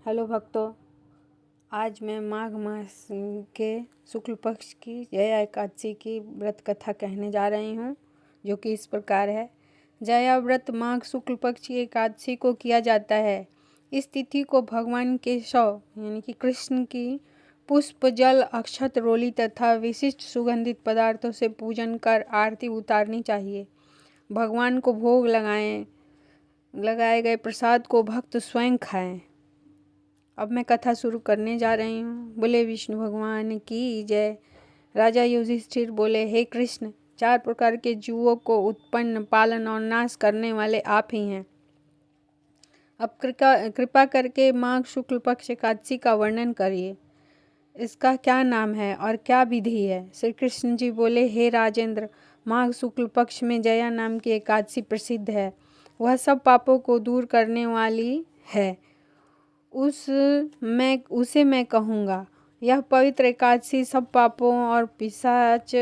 Hello भक्तों, आज मैं माघ मास के शुक्ल पक्ष की जया एकादशी की व्रत कथा कहने जा रही हूँ, जो कि इस प्रकार है। जया व्रत माघ शुक्ल पक्ष की एकादशी को किया जाता है। इस तिथि को भगवान केशव यानी कि कृष्ण की पुष्प, जल, अक्षत, रोली तथा विशिष्ट सुगंधित पदार्थों से पूजन कर आरती उतारनी चाहिए। भगवान को भोग लगाए गए प्रसाद को भक्त स्वयं खाएं। अब मैं कथा शुरू करने जा रही हूँ। बोले विष्णु भगवान की जय। राजा युधिष्ठिर बोले, हे कृष्ण, 4 प्रकार के जीवों को उत्पन्न, पालन और नाश करने वाले आप ही हैं। अब कृपा करके माघ शुक्ल पक्ष एकादशी का वर्णन करिए। इसका क्या नाम है और क्या विधि है? श्री कृष्ण जी बोले, हे राजेंद्र, माघ शुक्ल पक्ष में जया नाम की एकादशी प्रसिद्ध है। वह सब पापों को दूर करने वाली है। उसे मैं कहूँगा। यह पवित्र एकादशी सब पापों और पिशाच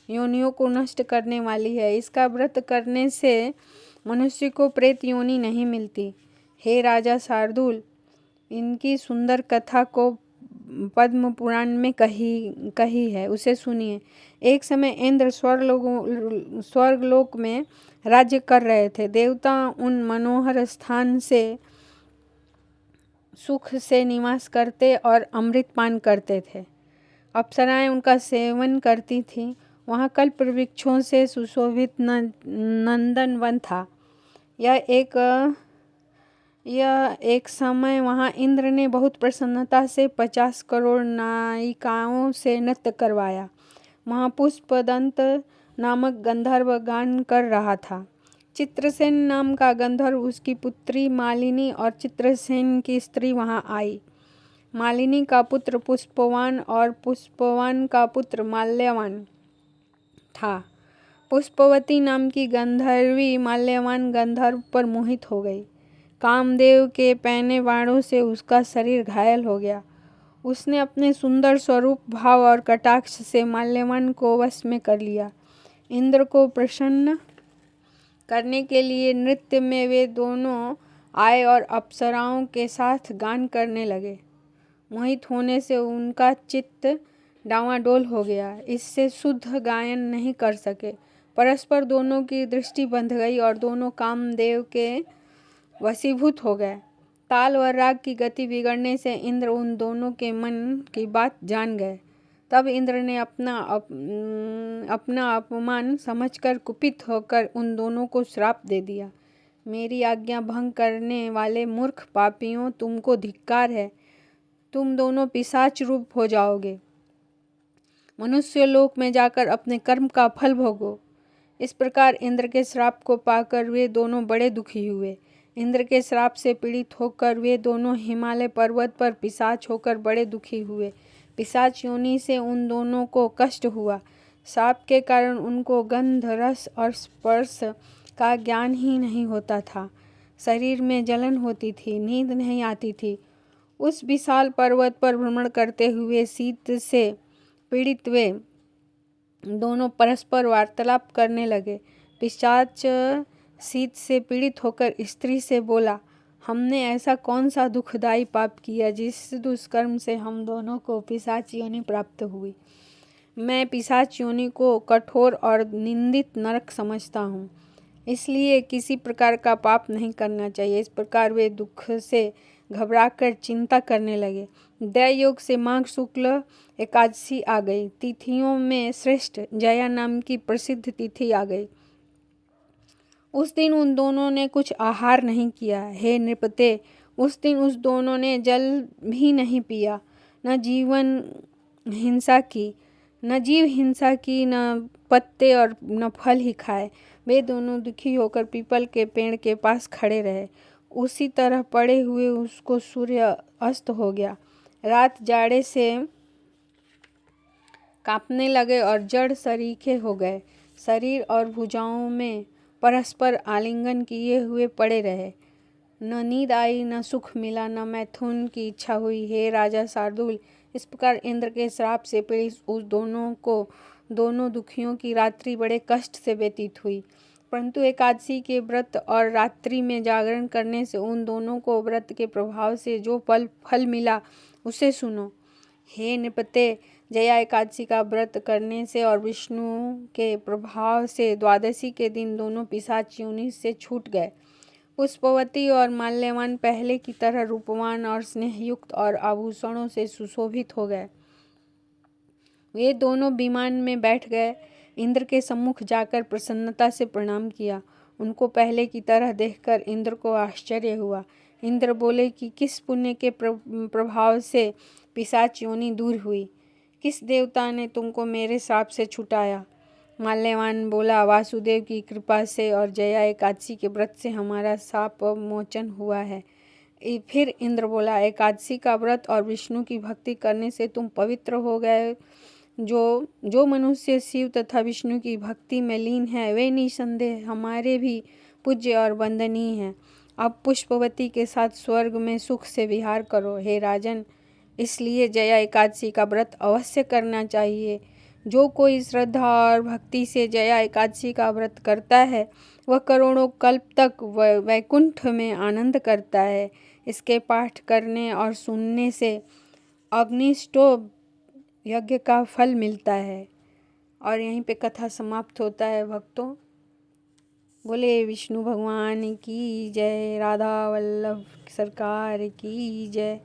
योनियों को नष्ट करने वाली है। इसका व्रत करने से मनुष्य को प्रेत योनि नहीं मिलती। हे राजा शार्दूल, इनकी सुंदर कथा को पद्म पुराण में कही है, उसे सुनिए। एक समय इंद्र स्वर्गलोक में राज्य कर रहे थे। देवता उन मनोहर स्थान से सुख से निवास करते और अमृत पान करते थे। अप्सराएं उनका सेवन करती थीं। वहाँ कल्प वृक्षों से सुशोभित नंदन वन था। यह एक समय वहाँ इंद्र ने बहुत प्रसन्नता से 50 करोड़ नायिकाओं से नृत्य करवाया। वहाँ पुष्पदंत नामक गंधर्व गान कर रहा था। चित्रसेन नाम का गंधर्व, उसकी पुत्री मालिनी और चित्रसेन की स्त्री वहां आई। मालिनी का पुत्र पुष्पवान और पुष्पवान का पुत्र माल्यवान था। पुष्पवती नाम की गंधर्वी माल्यवान गंधर्व पर मोहित हो गई। कामदेव के पैने बाणों से उसका शरीर घायल हो गया। उसने अपने सुंदर स्वरूप, भाव और कटाक्ष से माल्यवान को वश में कर लिया। इंद्र को प्रसन्न करने के लिए नृत्य में वे दोनों आए और अप्सराओं के साथ गान करने लगे। मोहित होने से उनका चित्त डांवाडोल हो गया। इससे शुद्ध गायन नहीं कर सके। परस्पर दोनों की दृष्टि बंध गई और दोनों कामदेव के वशीभूत हो गए। ताल व राग की गति बिगड़ने से इंद्र उन दोनों के मन की बात जान गए। तब इंद्र ने अपना अपमान समझकर कुपित होकर उन दोनों को श्राप दे दिया। मेरी आज्ञा भंग करने वाले मूर्ख पापियों, तुमको धिक्कार है। तुम दोनों पिशाच रूप हो जाओगे। मनुष्य लोक में जाकर अपने कर्म का फल भोगो। इस प्रकार इंद्र के श्राप को पाकर वे दोनों बड़े दुखी हुए। इंद्र के श्राप से पीड़ित होकर वे दोनों हिमालय पर्वत पर पिशाच होकर बड़े दुखी हुए। पिशाच योनि से उन दोनों को कष्ट हुआ। शाप के कारण उनको गंध, रस और स्पर्श का ज्ञान ही नहीं होता था। शरीर में जलन होती थी, नींद नहीं आती थी। उस विशाल पर्वत पर भ्रमण करते हुए शीत से पीड़ित वे दोनों परस्पर वार्तालाप करने लगे। पिशाच शीत से पीड़ित होकर स्त्री से बोला, हमने ऐसा कौन सा दुखदायी पाप किया जिस दुष्कर्म से हम दोनों को पिशाच योनि प्राप्त हुई। मैं पिशाच योनि को कठोर और निंदित नरक समझता हूँ, इसलिए किसी प्रकार का पाप नहीं करना चाहिए। इस प्रकार वे दुख से घबराकर चिंता करने लगे। दया योग से माघ शुक्ल एकादशी आ गई। तिथियों में श्रेष्ठ जया नाम की प्रसिद्ध तिथि आ गई। उस दिन उन दोनों ने कुछ आहार नहीं किया। हे नृपते, उस दिन उस दोनों ने जल भी नहीं पिया, न जीव हिंसा की, न पत्ते और न फल ही खाए। वे दोनों दुखी होकर पीपल के पेड़ के पास खड़े रहे। उसी तरह पड़े हुए उसको सूर्य अस्त हो गया। रात जाड़े से कांपने लगे और जड़ सरीखे हो गए। शरीर और भुजाओं में परस्पर आलिंगन किए हुए पड़े रहे। न नींद आई, न सुख मिला, न मैथुन की इच्छा हुई। हे राजा शार्दूल, इस प्रकार इंद्र के श्राप से पीड़ित उस दोनों दुखियों की रात्रि बड़े कष्ट से व्यतीत हुई। परंतु एकादशी के व्रत और रात्रि में जागरण करने से उन दोनों को व्रत के प्रभाव से जो फल मिला उसे सुनो। हे नृपते, जया एकादशी का व्रत करने से और विष्णु के प्रभाव से द्वादशी के दिन दोनों पिशाच योनि से छूट गए। पुष्पवती और माल्यवान पहले की तरह रूपवान और स्नेहयुक्त और आभूषणों से सुशोभित हो गए। वे दोनों विमान में बैठ गए। इंद्र के सम्मुख जाकर प्रसन्नता से प्रणाम किया। उनको पहले की तरह देखकर इंद्र को आश्चर्य हुआ। इंद्र बोले कि किस पुण्य के प्रभाव से पिशाच योनि दूर हुई? किस देवता ने तुमको मेरे श्राप से छुटाया? माल्यवान बोला, वासुदेव की कृपा से और जया एकादशी के व्रत से हमारा शाप मोचन हुआ है। फिर इंद्र बोला, एकादशी का व्रत और विष्णु की भक्ति करने से तुम पवित्र हो गए। जो मनुष्य शिव तथा विष्णु की भक्ति में लीन है वे निसंदेह हमारे भी पूज्य और वंदनीय हैं। अब पुष्पवती के साथ स्वर्ग में सुख से विहार करो। हे राजन, इसलिए जया एकादशी का व्रत अवश्य करना चाहिए। जो कोई श्रद्धा और भक्ति से जया एकादशी का व्रत करता है वह करोड़ों कल्प तक वैकुंठ में आनंद करता है। इसके पाठ करने और सुनने से अग्निष्टोम यज्ञ का फल मिलता है। और यहीं पे कथा समाप्त होता है भक्तों। बोले विष्णु भगवान की जय, राधा वल्लभ सरकार की जय।